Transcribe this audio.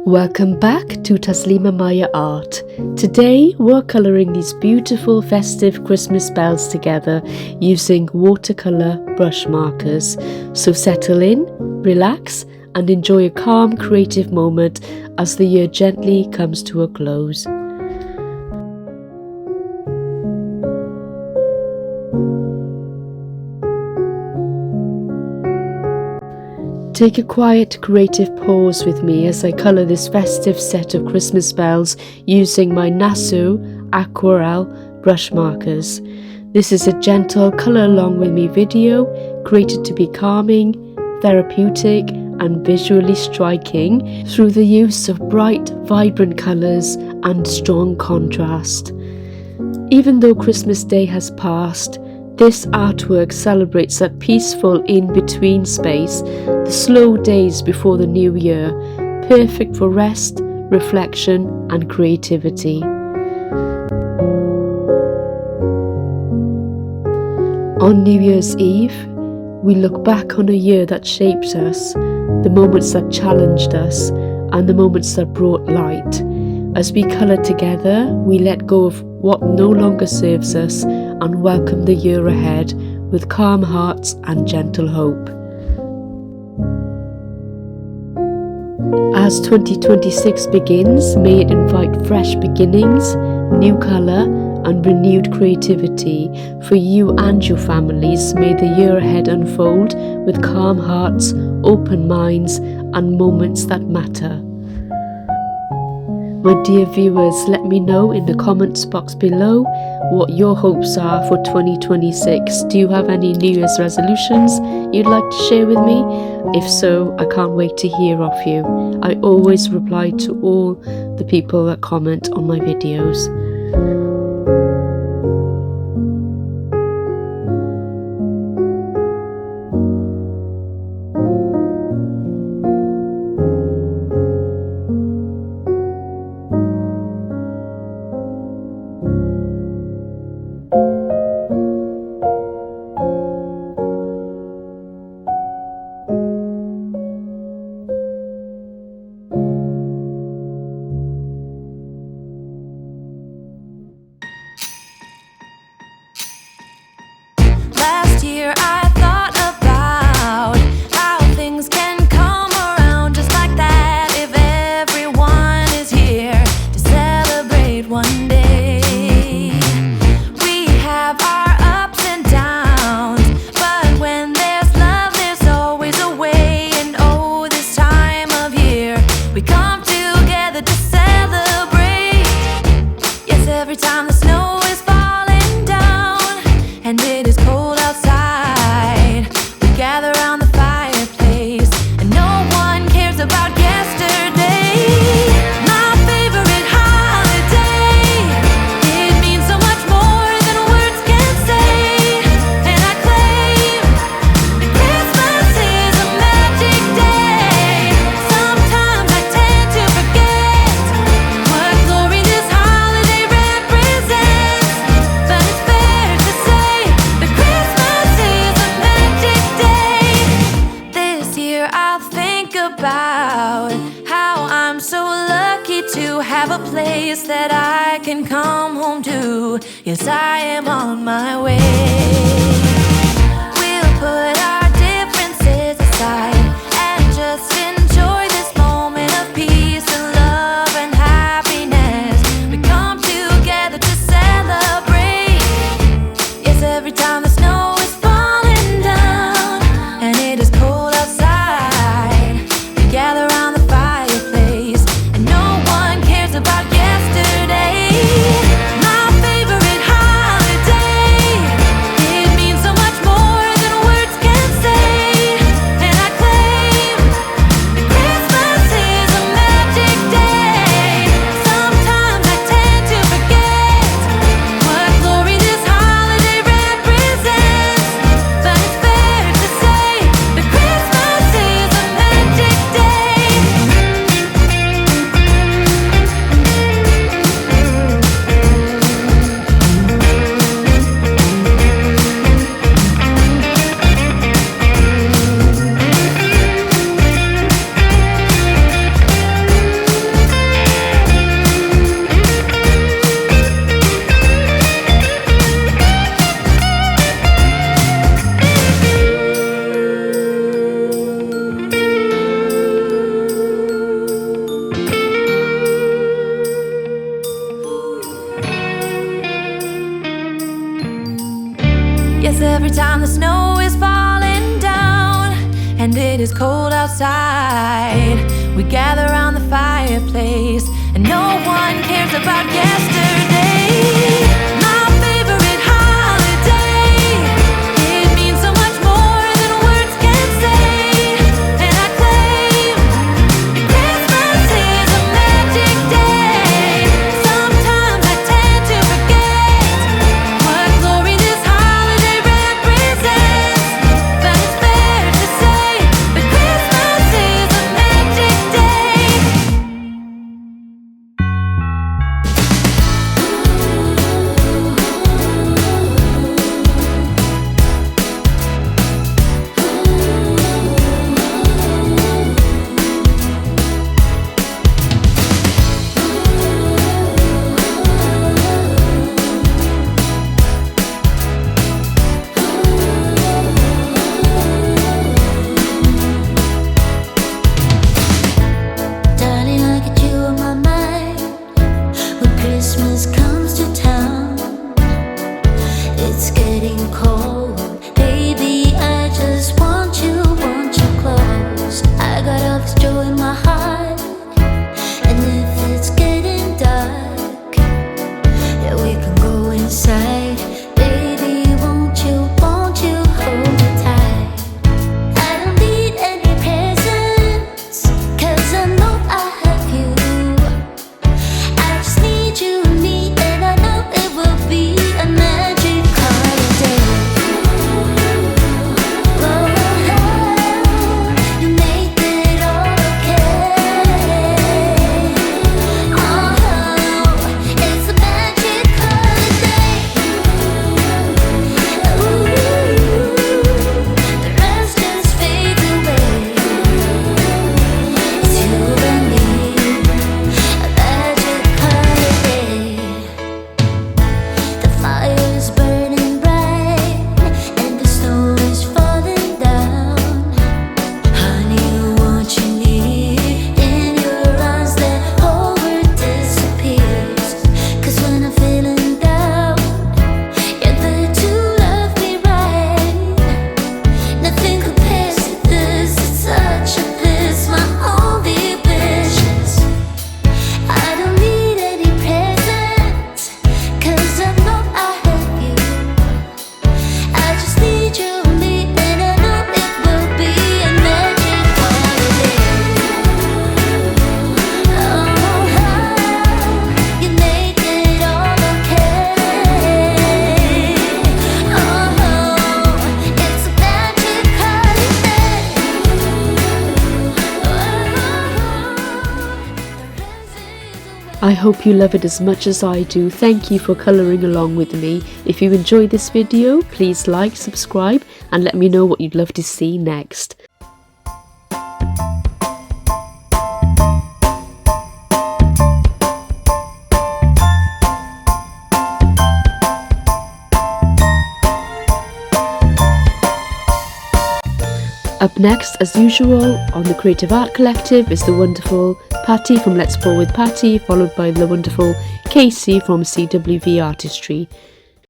Welcome back to Taslima Maya Art. Today we're colouring these beautiful festive Christmas bells together using watercolour brush markers. So settle in, relax and enjoy a calm creative moment as the year gently comes to a close. Take a quiet creative pause with me as I colour this festive set of Christmas bells using my Nassau Aquarel Brush Markers. This is a gentle colour along with me video created to be calming, therapeutic and visually striking through the use of bright, vibrant colours and strong contrast. Even though Christmas Day has passed, this artwork celebrates that peaceful in-between space, the slow days before the new year, perfect for rest, reflection and creativity. On New Year's Eve, we look back on a year that shaped us, the moments that challenged us and the moments that brought light. As we colour together, we let go of what no longer serves us and welcome the year ahead with calm hearts and gentle hope. As 2026 begins, may it invite fresh beginnings, new colour and renewed creativity for you and your families. May the year ahead unfold with calm hearts, open minds and moments that matter. My dear viewers, let me know in the comments box below what your hopes are for 2026. Do you have any New Year's resolutions you'd like to share with me? If so, I can't wait to hear off you. I always reply to all the people that comment on my videos. Here I thought about how things can come around just like that if everyone is here to celebrate one day. We have our ups and downs, but when there's love there's always a way. And oh, this time of year we come together to celebrate. Yes, every time the snow is falling down and it is cold outside, gather around the fireplace and no one cares about yesterday. My favorite holiday, it means so much more than words can say. And I claim that Christmas is a magic day. Sometimes I tend to forget what glory this holiday represents, but it's fair to say that Christmas is a magic day. This year I'll think about how I'm so lucky to have a place that I can come home to. Yes, I am on my way. We'll put our differences aside and just enjoy this moment of peace and love and happiness. We come together to celebrate. Yes, every time the snow is falling down and it is cold outside, we gather around the fireplace and no one cares about yesterday. My favorite holiday, it means so much more than words can time the snow is falling down and it is cold outside, we gather around the fireplace and no one cares about yesterday. My favorite holiday, it means so much more than words can say. And I claim that Christmas is a magic day. Sometimes I tend to forget what glory this holiday represents, but it's fair to say that Christmas is a magic day. Darling, I get you on my mind when Christmas comes to town. It's getting cold, baby, I just want you close. I got all this joy in my heart, and if it's getting dark, yeah, we can go inside. Baby, won't you hold me tight? I don't need any presents, 'cause I know I have you. I just need you, and I know it will be a magic holiday. Oh, you make it all okay. Oh, it's a magic holiday. Ooh, the rest just fades away. It's you and me, a magic holiday. The fire is burning bright and the snow is falling down. Honey, what you need in your eyes, that whole world disappears. 'Cause when I'm feeling down, you're there to love me right. Nothing compares to this, it's such a bliss, my only wishes. I don't need any presents, 'cause I know I have you. I just need you, and I know it will be a magic holiday. Oh, you make it all okay. Oh, it's a magic holiday. I hope you love it as much as I do. Thank you for colouring along with me. If you enjoyed this video, please like, subscribe and let me know what you'd love to see next. Up next, as usual, on the Creative Art Collective is the wonderful Patty from Let's Pour with Patty, followed by the wonderful Casey from CWV Artistry.